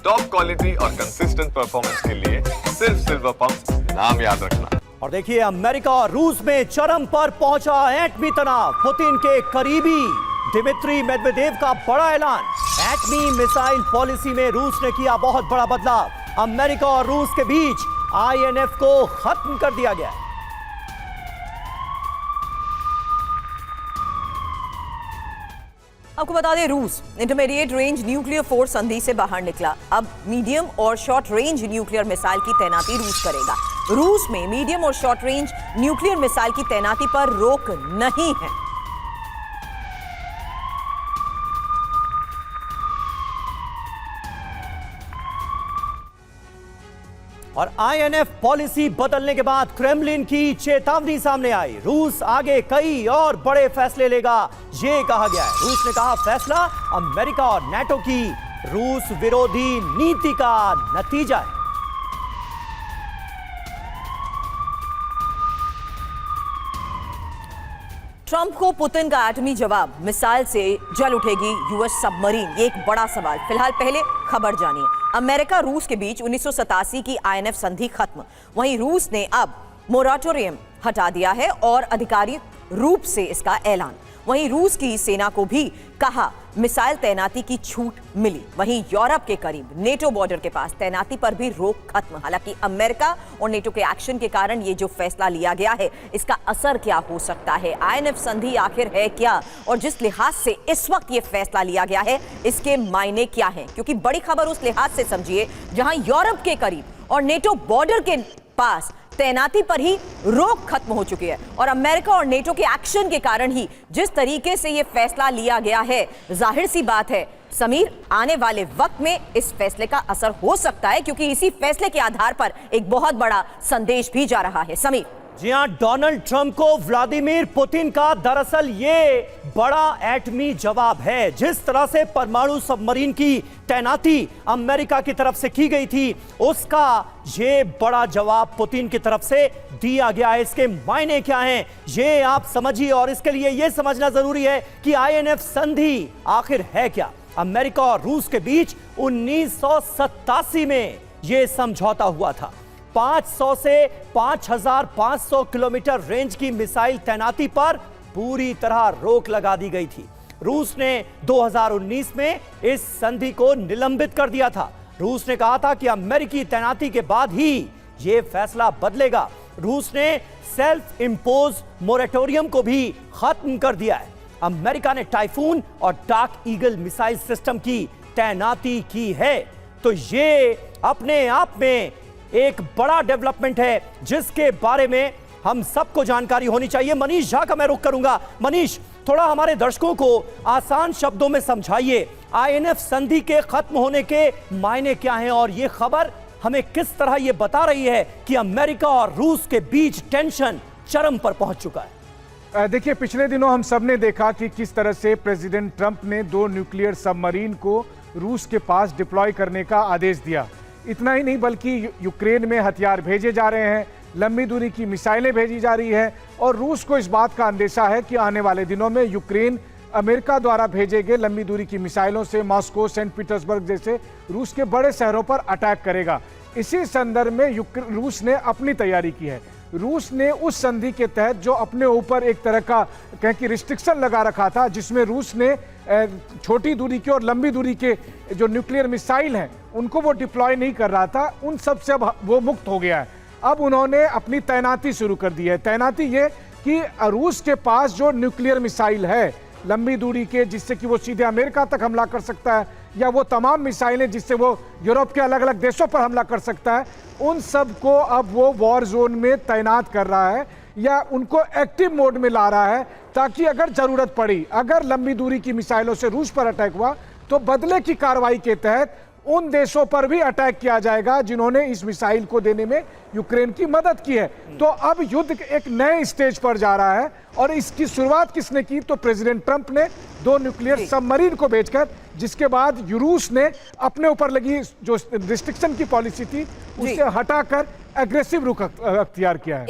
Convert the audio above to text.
Top quality और consistent performance के लिए सिर्फ सिल्वर पंप नाम याद रखना। और देखिए, अमेरिका और रूस में चरम पर पहुंचा एटमी तनाव। पुतिन के करीबी दिमित्री मेदवेदेव का बड़ा ऐलान। एटमी मिसाइल पॉलिसी में रूस ने किया बहुत बड़ा बदलाव। अमेरिका और रूस के बीच आईएनएफ को खत्म कर दिया गया। आपको बता दें, रूस इंटरमीडिएट रेंज न्यूक्लियर फोर्स संधि से बाहर निकला। अब मीडियम और शॉर्ट रेंज न्यूक्लियर मिसाइल की तैनाती रूस करेगा। रूस में मीडियम और शॉर्ट रेंज न्यूक्लियर मिसाइल की तैनाती पर रोक नहीं है। और आईएनएफ पॉलिसी बदलने के बाद क्रेमलिन की चेतावनी सामने आई। रूस आगे कई और बड़े फैसले लेगा, ये कहा गया है। रूस ने कहा, फैसला अमेरिका और नाटो की रूस विरोधी नीति का नतीजा है। ट्रंप को पुतिन का एटमी जवाब, मिसाइल से जल उठेगी यूएस सबमरीन, ये एक बड़ा सवाल। फिलहाल पहले खबर जानिए। अमेरिका रूस के बीच 1987 की आईएनएफ संधि खत्म। वहीं रूस ने अब मोराटोरियम हटा दिया है और आधिकारिक रूप से इसका ऐलान। वहीं रूस की सेना को भी कहा मिसाइल तैनाती की छूट मिली। वहीं यूरोप के करीब नेटो बॉर्डर के पास तैनाती पर भी रोक खत्म। हालांकि अमेरिका और नेटो के एक्शन के कारण ये जो फैसला लिया गया है, इसका असर क्या हो सकता है, आईएनएफ संधि आखिर है क्या, और जिस लिहाज से इस वक्त ये फैसला लिया गया है, इसके मायने क्या हैं? क्योंकि बड़ी खबर उस लिहाज से समझिए जहां यूरोप के करीब और नेटो बॉर्डर के पास तैनाती पर ही रोक खत्म हो चुकी है। और अमेरिका और नेटो के एक्शन के कारण ही जिस तरीके से यह फैसला लिया गया है, जाहिर सी बात है समीर, आने वाले वक्त में इस फैसले का असर हो सकता है, क्योंकि इसी फैसले के आधार पर एक बहुत बड़ा संदेश भी जा रहा है। समीर जी हां, डोनाल्ड ट्रंप को व्लादिमीर पुतिन का दरअसल ये बड़ा एटमी जवाब है। जिस तरह से परमाणु सबमरीन की तैनाती अमेरिका की तरफ से की गई थी, उसका ये बड़ा जवाब पुतिन की तरफ से दिया गया है। इसके मायने क्या हैं, ये आप समझिए। और इसके लिए ये समझना जरूरी है कि आईएनएफ संधि आखिर है क्या। अमेरिका और रूस के बीच 1987 में यह समझौता हुआ था। 500 से 5500 किलोमीटर रेंज की मिसाइल तैनाती पर पूरी तरह रोक लगा दी गई थी। रूस ने 2019 में इस संधि को निलंबित कर दिया था। रूस ने कहा था कि अमेरिकी तैनाती के बाद ही यह फैसला बदलेगा। रूस ने सेल्फ इंपोज मोरेटोरियम को भी खत्म कर दिया है। अमेरिका ने टाइफून और डार्क ईगल मिसाइल सिस्टम की तैनाती की है। तो ये अपने आप में एक बड़ा डेवलपमेंट है, जिसके बारे में हम सबको जानकारी होनी चाहिए। मनीष झा का मैं रुख करूंगा। मनीष, थोड़ा हमारे दर्शकों को आसान शब्दों में समझाइए, आईएनएफ संधि के खत्म होने के मायने क्या हैं, और यह खबर हमें किस तरह यह बता रही है कि अमेरिका और रूस के बीच टेंशन चरम पर पहुंच चुका है। देखिए, पिछले दिनों हम सब ने देखा कि किस तरह से प्रेसिडेंट ट्रंप ने 2 न्यूक्लियर सबमरीन को रूस के पास डिप्लॉय करने का आदेश दिया। इतना ही नहीं, बल्कि यूक्रेन में हथियार भेजे जा रहे हैं, लंबी दूरी की मिसाइलें भेजी जा रही है। और रूस को इस बात का अंदेशा है कि आने वाले दिनों में यूक्रेन अमेरिका द्वारा भेजे गए लंबी दूरी की मिसाइलों से मॉस्को, सेंट पीटर्सबर्ग जैसे रूस के बड़े शहरों पर अटैक करेगा। इसी संदर्भ में रूस ने अपनी तैयारी की है। रूस ने उस संधि के तहत जो अपने ऊपर एक तरह का कहें कि रिस्ट्रिक्शन लगा रखा था, जिसमें रूस ने छोटी दूरी के और लंबी दूरी के जो न्यूक्लियर मिसाइल हैं उनको वो डिप्लॉय नहीं कर रहा था, उन सब से अब वो मुक्त हो गया है। अब उन्होंने अपनी तैनाती शुरू कर दी है। तैनाती ये कि रूस के पास जो न्यूक्लियर मिसाइल है लंबी दूरी के, जिससे कि वो सीधे अमेरिका तक हमला कर सकता है, या वो तमाम मिसाइलें जिससे वो यूरोप के अलग अलग देशों पर हमला कर सकता है, उन सब को अब वो वॉर जोन में तैनात कर रहा है या उनको एक्टिव मोड में ला रहा है, ताकि अगर जरूरत पड़ी, अगर लंबी दूरी की मिसाइलों से रूस पर अटैक हुआ, तो बदले की कार्रवाई के तहत उन देशों पर भी अटैक किया जाएगा जिन्होंने इस मिसाइल को देने में यूक्रेन की मदद की है। तो अब युद्ध एक नए स्टेज पर जा रहा है। और इसकी शुरुआत किसने की? तो प्रेसिडेंट ट्रंप ने 2 न्यूक्लियर सबमरीन को भेजकर, जिसके बाद रूस ने अपने ऊपर लगी जो रिस्ट्रिक्शन की पॉलिसी थी उसे हटाकर एग्रेसिव रुख अख्तियार किया है।